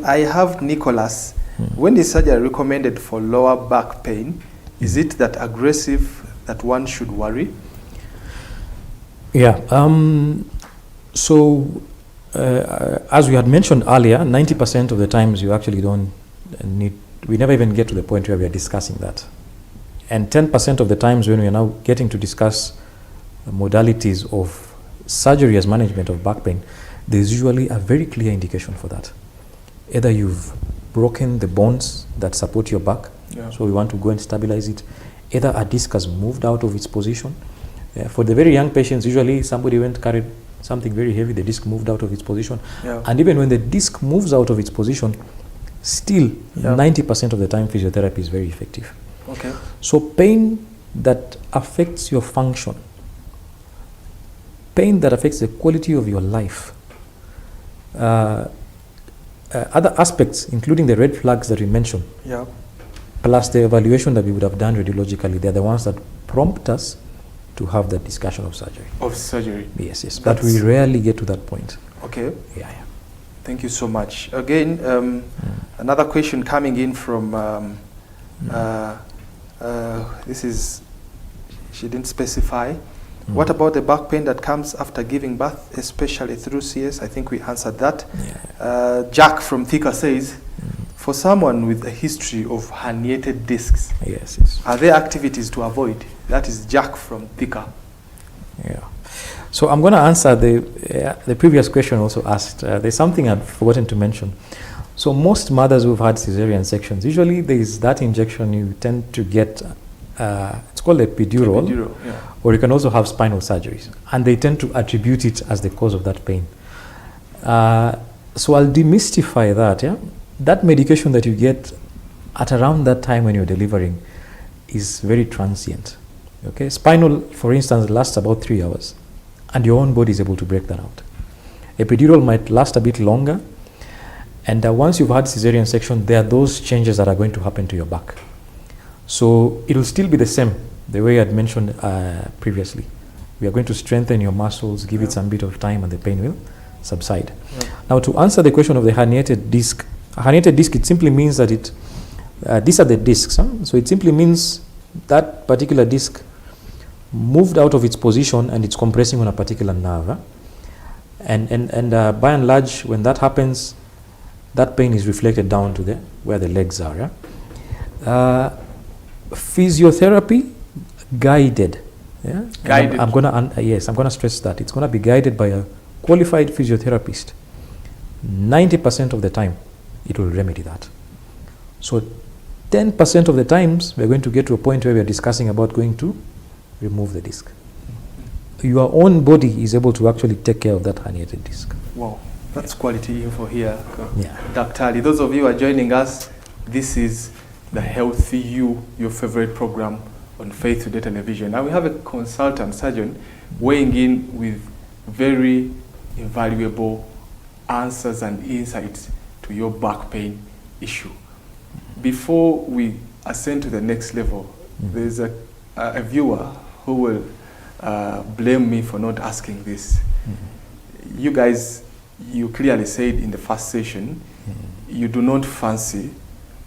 I have Nicholas. When is surgery recommended for lower back pain? Is it that aggressive that one should worry? Yeah. So, as we had mentioned earlier, 90% of the times you actually don't need, we never even get to the point where we are discussing that. And 10% of the times when we are now getting to discuss modalities of surgery as management of back pain, there's usually a very clear indication for that. Either you've broken the bones that support your back, so we want to go and stabilize it. Either a disc has moved out of its position. For the very young patients, usually somebody went carried something very heavy, the disc moved out of its position. Yeah. And even when the disc moves out of its position, still 90% of the time physiotherapy is very effective. Okay. So pain that affects your function, pain that affects the quality of your life, other aspects, including the red flags that we mentioned, plus the evaluation that we would have done radiologically, they're the ones that prompt us to have that discussion of surgery. Of surgery? Yes, yes. But we rarely get to that point. Okay. Yeah, yeah. Thank you so much. Again, another question coming in from, this is, she didn't specify. What about the back pain that comes after giving birth, especially through CS? I think we answered that. Yeah. Jack from Thika says, for someone with a history of herniated discs, are there activities to avoid? That is Jack from Thika. Yeah. So I'm going to answer the previous question also asked. There's something I've forgotten to mention. So most mothers who've had cesarean sections, usually there is that injection you tend to get. It's called a epidural, or you can also have spinal surgeries, and they tend to attribute it as the cause of that pain. So I'll demystify that. Yeah, that medication that you get at around that time when you're delivering is very transient. Okay, spinal, for instance, lasts about 3 hours, and your own body is able to break that out. Epidural might last a bit longer, and once you've had cesarean section, there are those changes that are going to happen to your back. So it will still be the same, the way I had mentioned previously. We are going to strengthen your muscles, give it some bit of time, and the pain will subside. Now, to answer the question of the herniated disc, a herniated disc, it simply means that These are the discs. So it simply means that particular disc moved out of its position and it's compressing on a particular nerve. And by and large, when that happens, that pain is reflected down to where the legs are. Physiotherapy guided. Yeah? Guided. I'm gonna stress that. It's gonna be guided by a qualified physiotherapist. 90% of the time, it will remedy that. So 10% of the times, we're going to get to a point where we're discussing about going to remove the disc. Your own body is able to actually take care of that herniated disc. Wow, that's quality info here. Yeah. Dr. Ali, those of you who are joining us, this is the Healthy You, your favorite program on Faith Today Television. Now we have a consultant surgeon weighing in with very invaluable answers and insights to your back pain issue. Before we ascend to the next level, there's a viewer who will blame me for not asking this. You guys, you clearly said in the first session, you do not fancy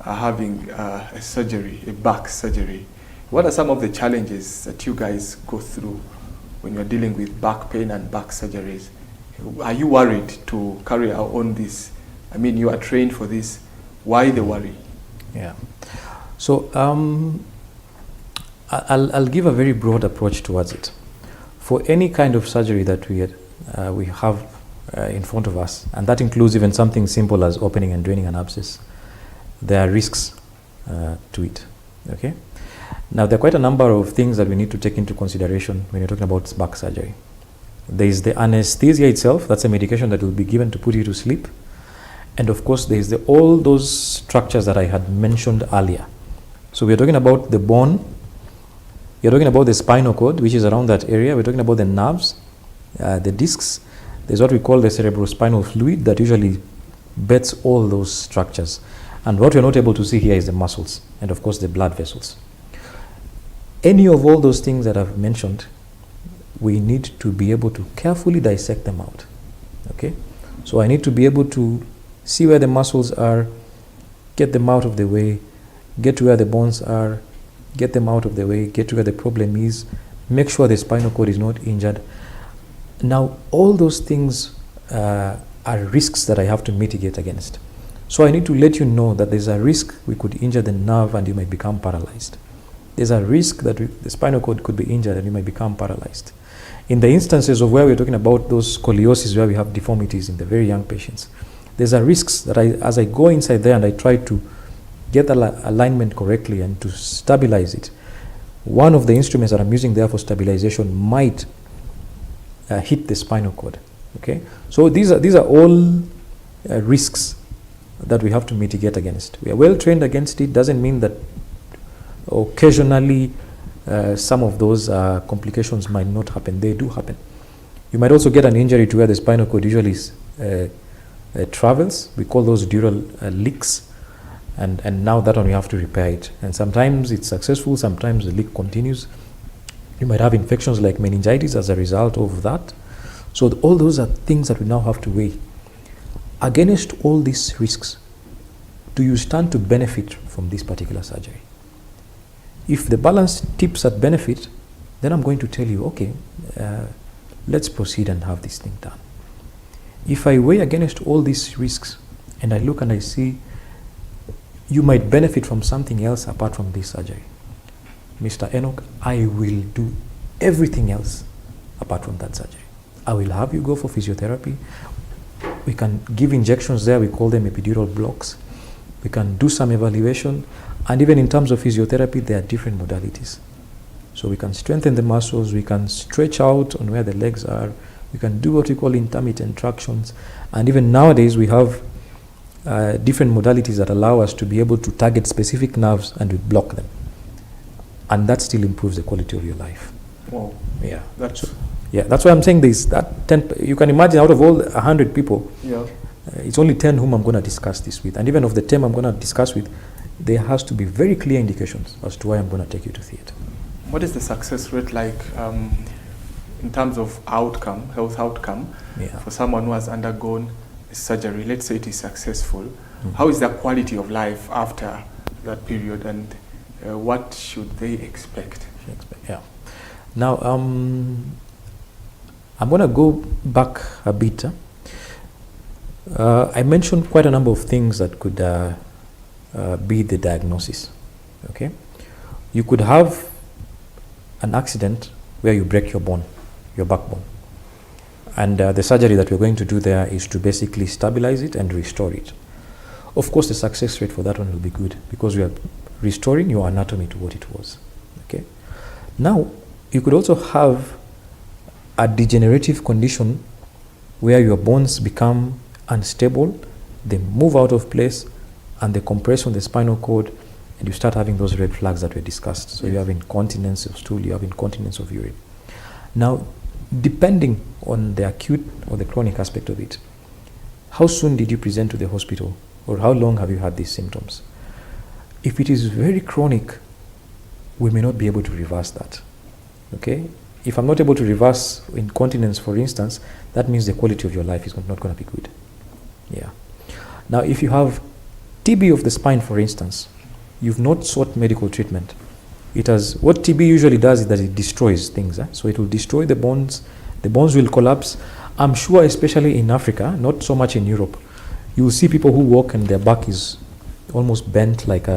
having a surgery, a back surgery. What are some of the challenges that you guys go through when you're dealing with back pain and back surgeries? Are you worried to carry out on this? I mean, you are trained for this. Why the worry? Yeah. So I'll give a very broad approach towards it. For any kind of surgery that we have in front of us, and that includes even something simple as opening and draining an abscess, there are risks to it. Okay. Now, there are quite a number of things that we need to take into consideration when you're talking about back surgery. There is the anesthesia itself. That's a medication that will be given to put you to sleep. And of course, there is all those structures that I had mentioned earlier. So we're talking about the bone. You're talking about the spinal cord, which is around that area. We're talking about the nerves, the discs. There's what we call the cerebrospinal fluid that usually beds all those structures. And what we're not able to see here is the muscles and of course the blood vessels. Any of all those things that I've mentioned, we need to be able to carefully dissect them out. Okay? So I need to be able to see where the muscles are, get them out of the way, get to where the bones are, get them out of the way, get to where the problem is, make sure the spinal cord is not injured. Now, all those things are risks that I have to mitigate against. So I need to let you know that there's a risk we could injure the nerve and you might become paralyzed. There's a risk that the spinal cord could be injured and you might become paralyzed. In the instances of where we're talking about those scoliosis, where we have deformities in the very young patients, there's a risks that as I go inside there and I try to get the alignment correctly and to stabilize it, one of the instruments that I'm using there for stabilization might hit the spinal cord. Okay, so these are all risks that we have to mitigate against. We are well trained against it. Doesn't mean that occasionally some of those complications might not happen. They do happen. You might also get an injury to where the spinal cord usually travels. We call those dural leaks. And now that one we have to repair it. And sometimes it's successful, sometimes the leak continues. You might have infections like meningitis as a result of that. So all those are things that we now have to weigh. Against all these risks, do you stand to benefit from this particular surgery? If the balance tips at benefit, then I'm going to tell you, okay, let's proceed and have this thing done. If I weigh against all these risks and I look and I see you might benefit from something else apart from this surgery, Mr. Enock, I will do everything else apart from that surgery. I will have you go for physiotherapy. We can give injections there. We call them epidural blocks. We can do some evaluation. And even in terms of physiotherapy, there are different modalities. So we can strengthen the muscles. We can stretch out on where the legs are. We can do what we call intermittent tractions. And even nowadays, we have different modalities that allow us to be able to target specific nerves and we block them. And that still improves the quality of your life. Wow. Yeah. That's why I'm saying this. That 10, you can imagine out of all 100 people, it's only 10 whom I'm going to discuss this with. And even of the 10 I'm going to discuss with, there has to be very clear indications as to why I'm going to take you to theatre. What is the success rate like in terms of outcome, health outcome, for someone who has undergone surgery? Let's say it is successful. How is the quality of life after that period, and what should they expect? Yeah. Now, I'm going to go back a bit. I mentioned quite a number of things that could be the diagnosis. Okay, you could have an accident where you break your bone, your backbone, and the surgery that we're going to do there is to basically stabilize it and restore it. Of course, the success rate for that one will be good because we are restoring your anatomy to what it was. Okay. Now, you could also have a degenerative condition where your bones become unstable, they move out of place, and they compress on the spinal cord, and you start having those red flags that we discussed. So you have incontinence of stool, you have incontinence of urine. Now, depending on the acute or the chronic aspect of it, how soon did you present to the hospital, or how long have you had these symptoms? If it is very chronic, we may not be able to reverse that. Okay? If I'm not able to reverse incontinence, for instance, that means the quality of your life is not going to be good. Yeah. Now, if you have TB of the spine, for instance, you've not sought medical treatment. What TB usually does is that it destroys things. So it will destroy the bones will collapse. I'm sure, especially in Africa, not so much in Europe, you will see people who walk and their back is almost bent with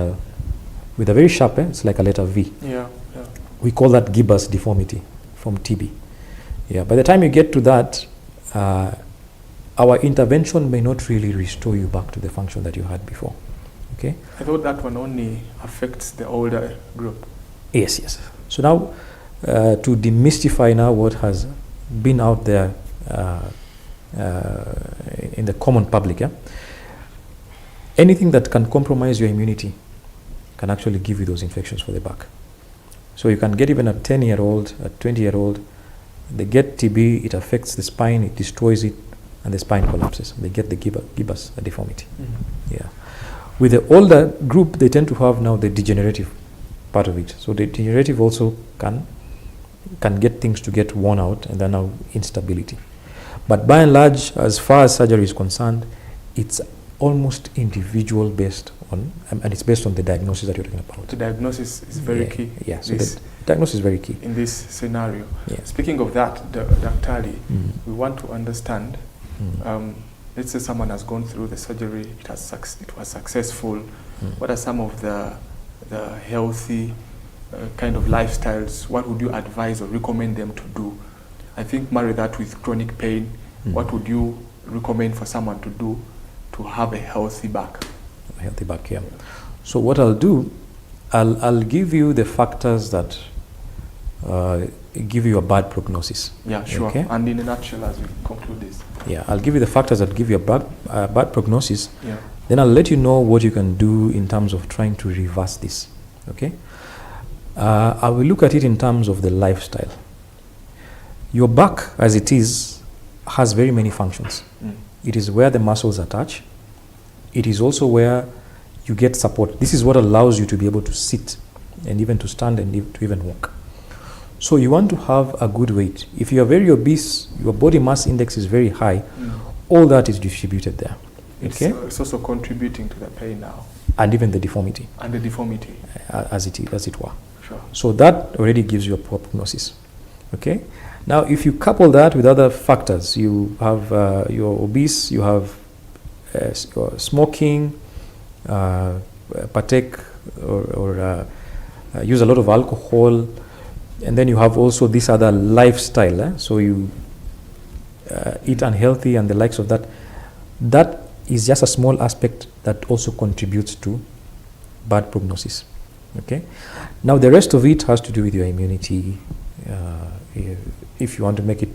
a very sharp, it's like a letter V. Yeah. We call that gibbous deformity from TB. Yeah. By the time you get to that, our intervention may not really restore you back to the function that you had before. Okay. I thought that one only affects the older group. Yes. So now, to demystify now what has been out there in the common public, anything that can compromise your immunity can actually give you those infections for the back. So you can get even a 10-year-old, a 20-year-old, they get TB, it affects the spine, it destroys it, and the spine collapses. They get the gibbous deformity. Mm-hmm. Yeah. With the older group, they tend to have now the degenerative part of it. So the degenerative also can get things to get worn out, and then now instability. But by and large, as far as surgery is concerned, it's almost individual based on, and it's based on the diagnosis that you're talking about. The diagnosis is very key. Yeah, so the diagnosis is very key. In this scenario. Yeah. Speaking of that, Dr. Ali, we want to understand, let's say someone has gone through the surgery, it was successful. What are some of the healthy kind of lifestyles? What would you advise or recommend them to do? I think marry that with chronic pain. What would you recommend for someone to do to have a healthy back? A healthy back, yeah. So what I'll do, I'll give you the factors that give you a bad prognosis. Yeah, sure. Okay? And in a nutshell, as we conclude this. Yeah, I'll give you the factors that give you a bad prognosis. Yeah. Then I'll let you know what you can do in terms of trying to reverse this. Okay? I will look at it in terms of the lifestyle. Your back, as it is, has very many functions. It is where the muscles attach. It is also where you get support. This is what allows you to be able to sit and even to stand and to even walk. So you want to have a good weight. If you are very obese, your body mass index is very high, all that is distributed there. It's also contributing to the pain now. And even the deformity. And the deformity. As it were. Sure. So that already gives you a poor prognosis. Okay? Now, if you couple that with other factors, you have you're obese, you have smoking, partake or use a lot of alcohol, and then you have also this other lifestyle. So you eat unhealthy and the likes of that. That is just a small aspect that also contributes to bad prognosis. Okay. Now the rest of it has to do with your immunity. If you want to make it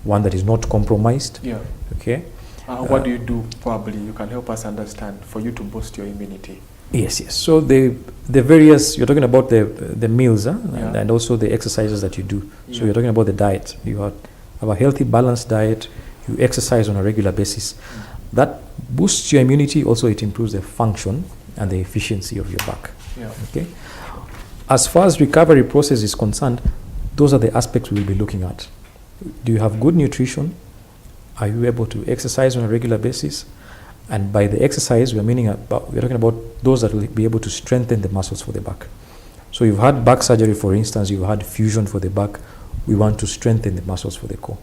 one that is not compromised. Yeah. Okay. What do you do? Probably you can help us understand for you to boost your immunity. Yes. So the various, you're talking about the meals, and also the exercises that you do. So you're talking about the diet. You have a healthy, balanced diet. You exercise on a regular basis. That boosts your immunity. Also, it improves the function and the efficiency of your back. Yeah. Okay. As far as recovery process is concerned, those are the aspects we will be looking at. Do you have good nutrition? Are you able to exercise on a regular basis? And by the exercise, we're talking about those that will be able to strengthen the muscles for the back. So you've had back surgery, for instance, you've had fusion for the back. We want to strengthen the muscles for the core.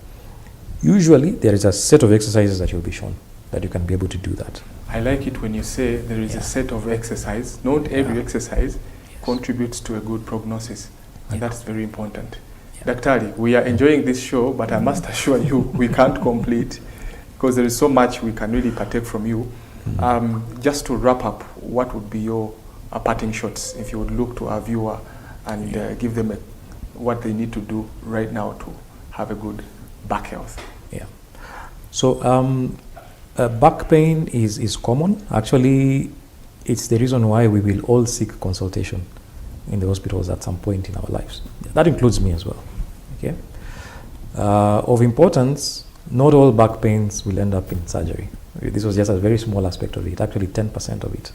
Usually, there is a set of exercises that you'll be shown that you can be able to do that. I like it when you say there is a set of exercise. Not every exercise contributes to a good prognosis, and that's very important. Daktari, we are enjoying this show, but I must assure you we can't complete because there is so much we can really partake from you. Just to wrap up, what would be your parting shots if you would look to our viewer and give them what they need to do right now to have a good back health? Yeah. So back pain is common. Actually, it's the reason why we will all seek consultation in the hospitals at some point in our lives. That includes me as well. Okay. Of importance, not all back pains will end up in surgery. This was just a very small aspect of it, actually 10% of it.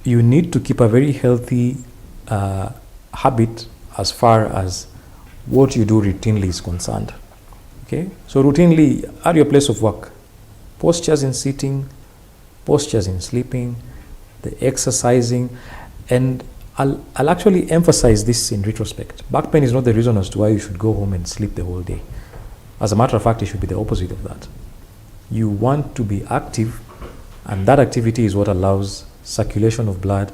You need to keep a very healthy habit as far as what you do routinely is concerned. Okay, so routinely at your place of work, postures in sitting, postures in sleeping, the exercising, and I'll actually emphasize this in retrospect. Back pain is not the reason as to why you should go home and sleep the whole day. As a matter of fact, it should be the opposite of that. You want to be active, and that activity is what allows circulation of blood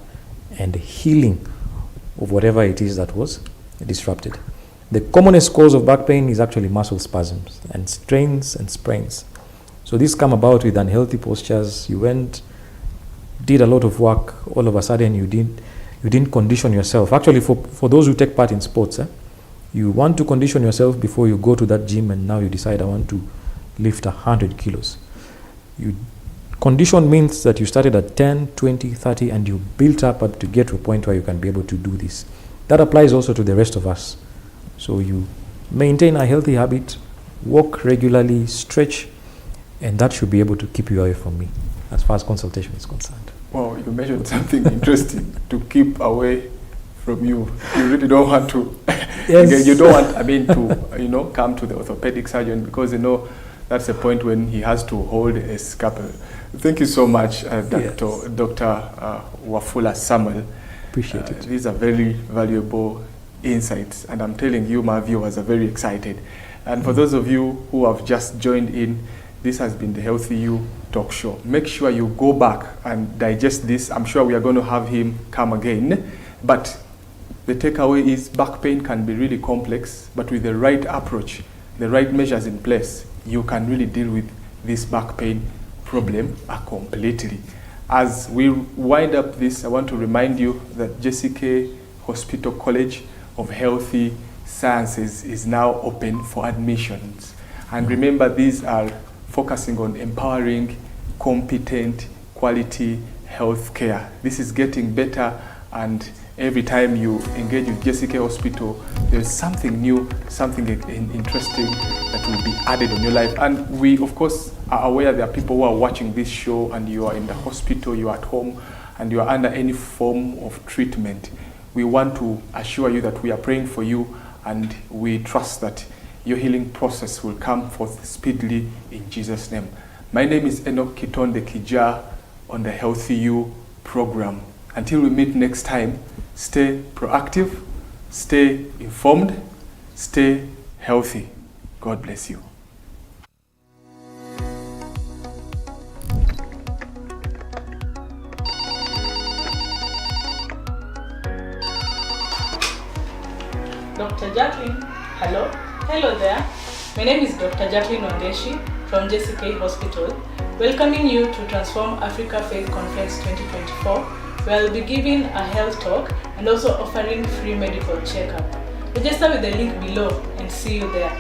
and healing of whatever it is that was disrupted. The commonest cause of back pain is actually muscle spasms and strains and sprains. So these come about with unhealthy postures. You did a lot of work, all of a sudden you didn't condition yourself. Actually, for those who take part in sports, you want to condition yourself before you go to that gym, and now you decide I want to lift 100 kilos. Condition means that you started at 10, 20, 30, and you built up to get to a point where you can be able to do this. That applies also to the rest of us. So you maintain a healthy habit, walk regularly, stretch, and that should be able to keep you away from me as far as consultation is concerned. Well, you mentioned something interesting, to keep away from you. You really don't want to, yes. You don't want, to, come to the orthopedic surgeon because, that's the point when he has to hold a scalpel. Thank you so much, Dr. Wafula Samuel. Appreciate it. These are very valuable insights, and I'm telling you, my viewers are very excited. And for those of you who have just joined in, this has been the Healthy You Talk Show. Make sure you go back and digest this. I'm sure we are going to have him come again. But the takeaway is back pain can be really complex, but with the right approach, the right measures in place, you can really deal with this back pain problem completely. As we wind up this, I want to remind you that JCK Hospital College of Healthy Sciences is now open for admissions. And remember, these are focusing on empowering competent, quality health care. This is getting better, and every time you engage with JCK Hospital, there's something new, something interesting that will be added on your life. And we, of course, are aware there are people who are watching this show and you are in the hospital, you are at home, and you are under any form of treatment. We want to assure you that we are praying for you, and we trust that your healing process will come forth speedily in Jesus' name. My name is Enock Kitondekijja on the Healthy You program. Until we meet next time, stay proactive, stay informed, stay healthy. God bless you. Dr. Jacqueline, hello. Hello there. My name is Dr. Jacqueline Ondeshi from JCK Hospital, welcoming you to Transform Africa Faith Conference 2024, where I'll be giving a health talk and also offering free medical checkup. Register with the link below and see you there.